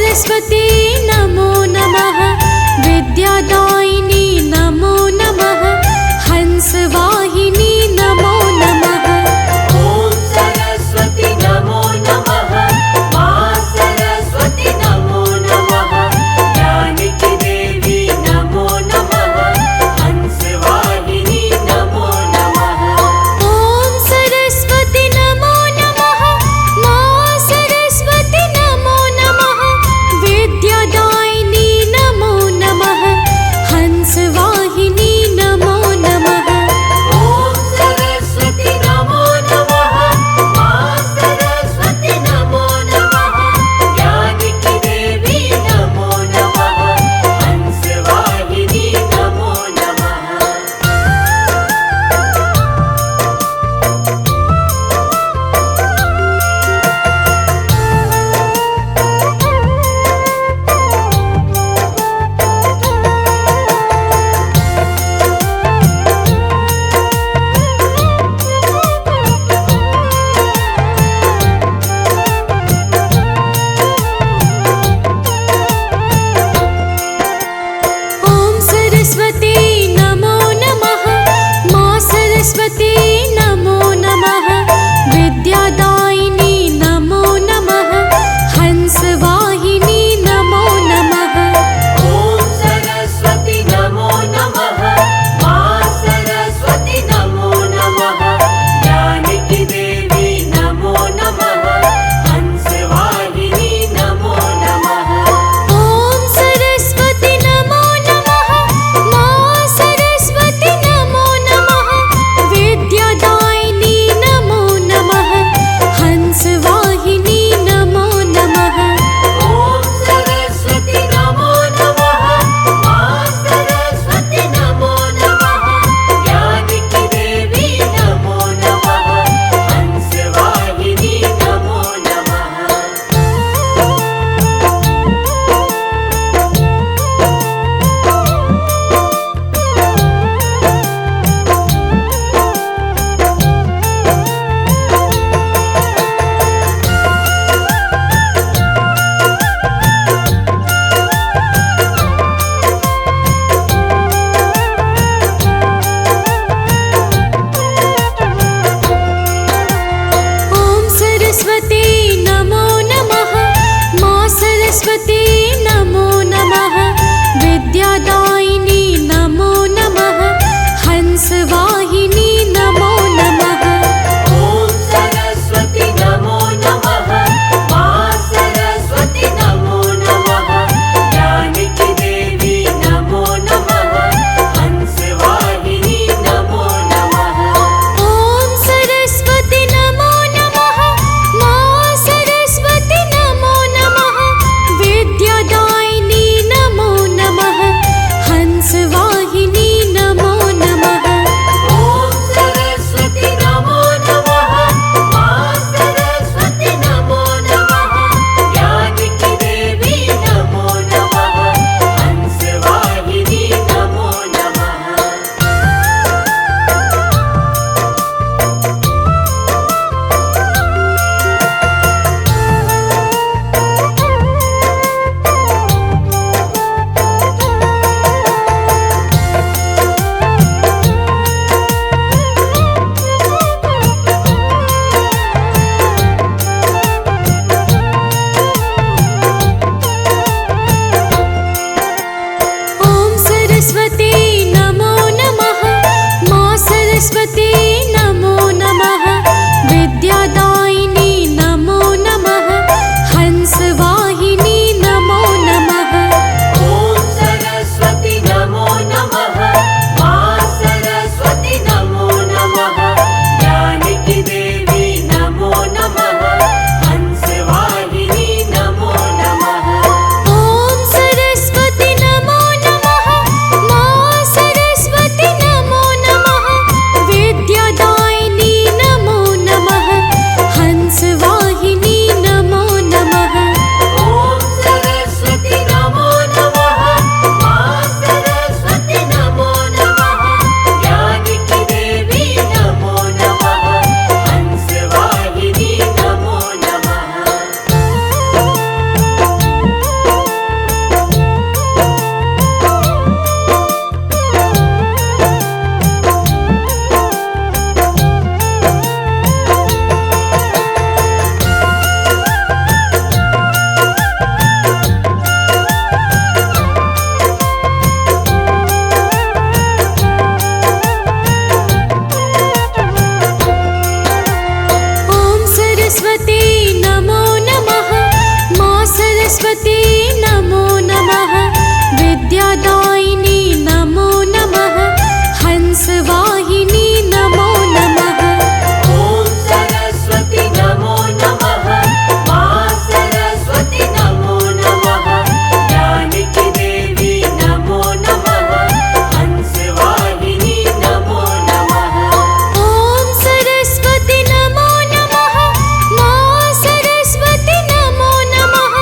सरस्वती नमो नमः। विद्यादायिनी नमो नमः। हंसवाहिनी नमो नमः। ॐ सरस्वती नमो नमः। मां सरस्वती नमो नमः। ज्ञानकी देवी नमो नमः। हंसवाहिनी नमो नमः। ॐ सरस्वती नमो नमः। मां सरस्वती नमो नमः। विद्यादायिनी नमो नमः। हंसवाहिनी नमो नमः। ॐ सरस्वती नमो नमः। मां सरस्वती नमो नमः। ज्ञानकी देवी नमो नमः। हंसवाहिनी नमो नमः। ॐ सरस्वती नमो नमः। मां सरस्वती नमो नमः। विद्यादायिनी नमो नमः। हंसवाहिनी नमो नमः। ॐ सरस्वती नमो नमः। मां सरस्वती नमो नमः। ज्ञानकी देवी नमो नमः। हंसवाहिनी नमो नमः। ॐ सरस्वती नमो नमः। मां सरस्वती नमो नमः। विद्यादायिनी नमो नमः। हंसवाहिनी नमो नमः। ॐ सरस्वती नमो नमः। मां सरस्वती नमो नमः। ज्ञानकी देवी नमो नमः। हंसवाहिनी नमो नमः। ॐ सरस्वती नमो नमः। मां सरस्वती नमो नमः। विद्यादायिनी नमो नमः। हंसवाहिनी नमो नमः। ॐ सरस्वती नमो नमः। मां सरस्वती नमो नमः। ज्ञानकी देवी नमो नमः। हंसवाहिनी नमो नमः। ॐ सरस्वती नमो नमः। मां सरस्वती नमो नमः। विद्या सरस्वती नमो नमः विद्यादायिनी नमो नमः हंसवाहिनी नमो नमः ॐ सरस्वती नमो नमः मा सरस्वती नमो नमः जानकी देवी नमो नमः हंसवाहिनी नमो नमः ॐ सरस्वती नमो नमः मा सरस्वती नमो नमः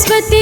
सरस्वती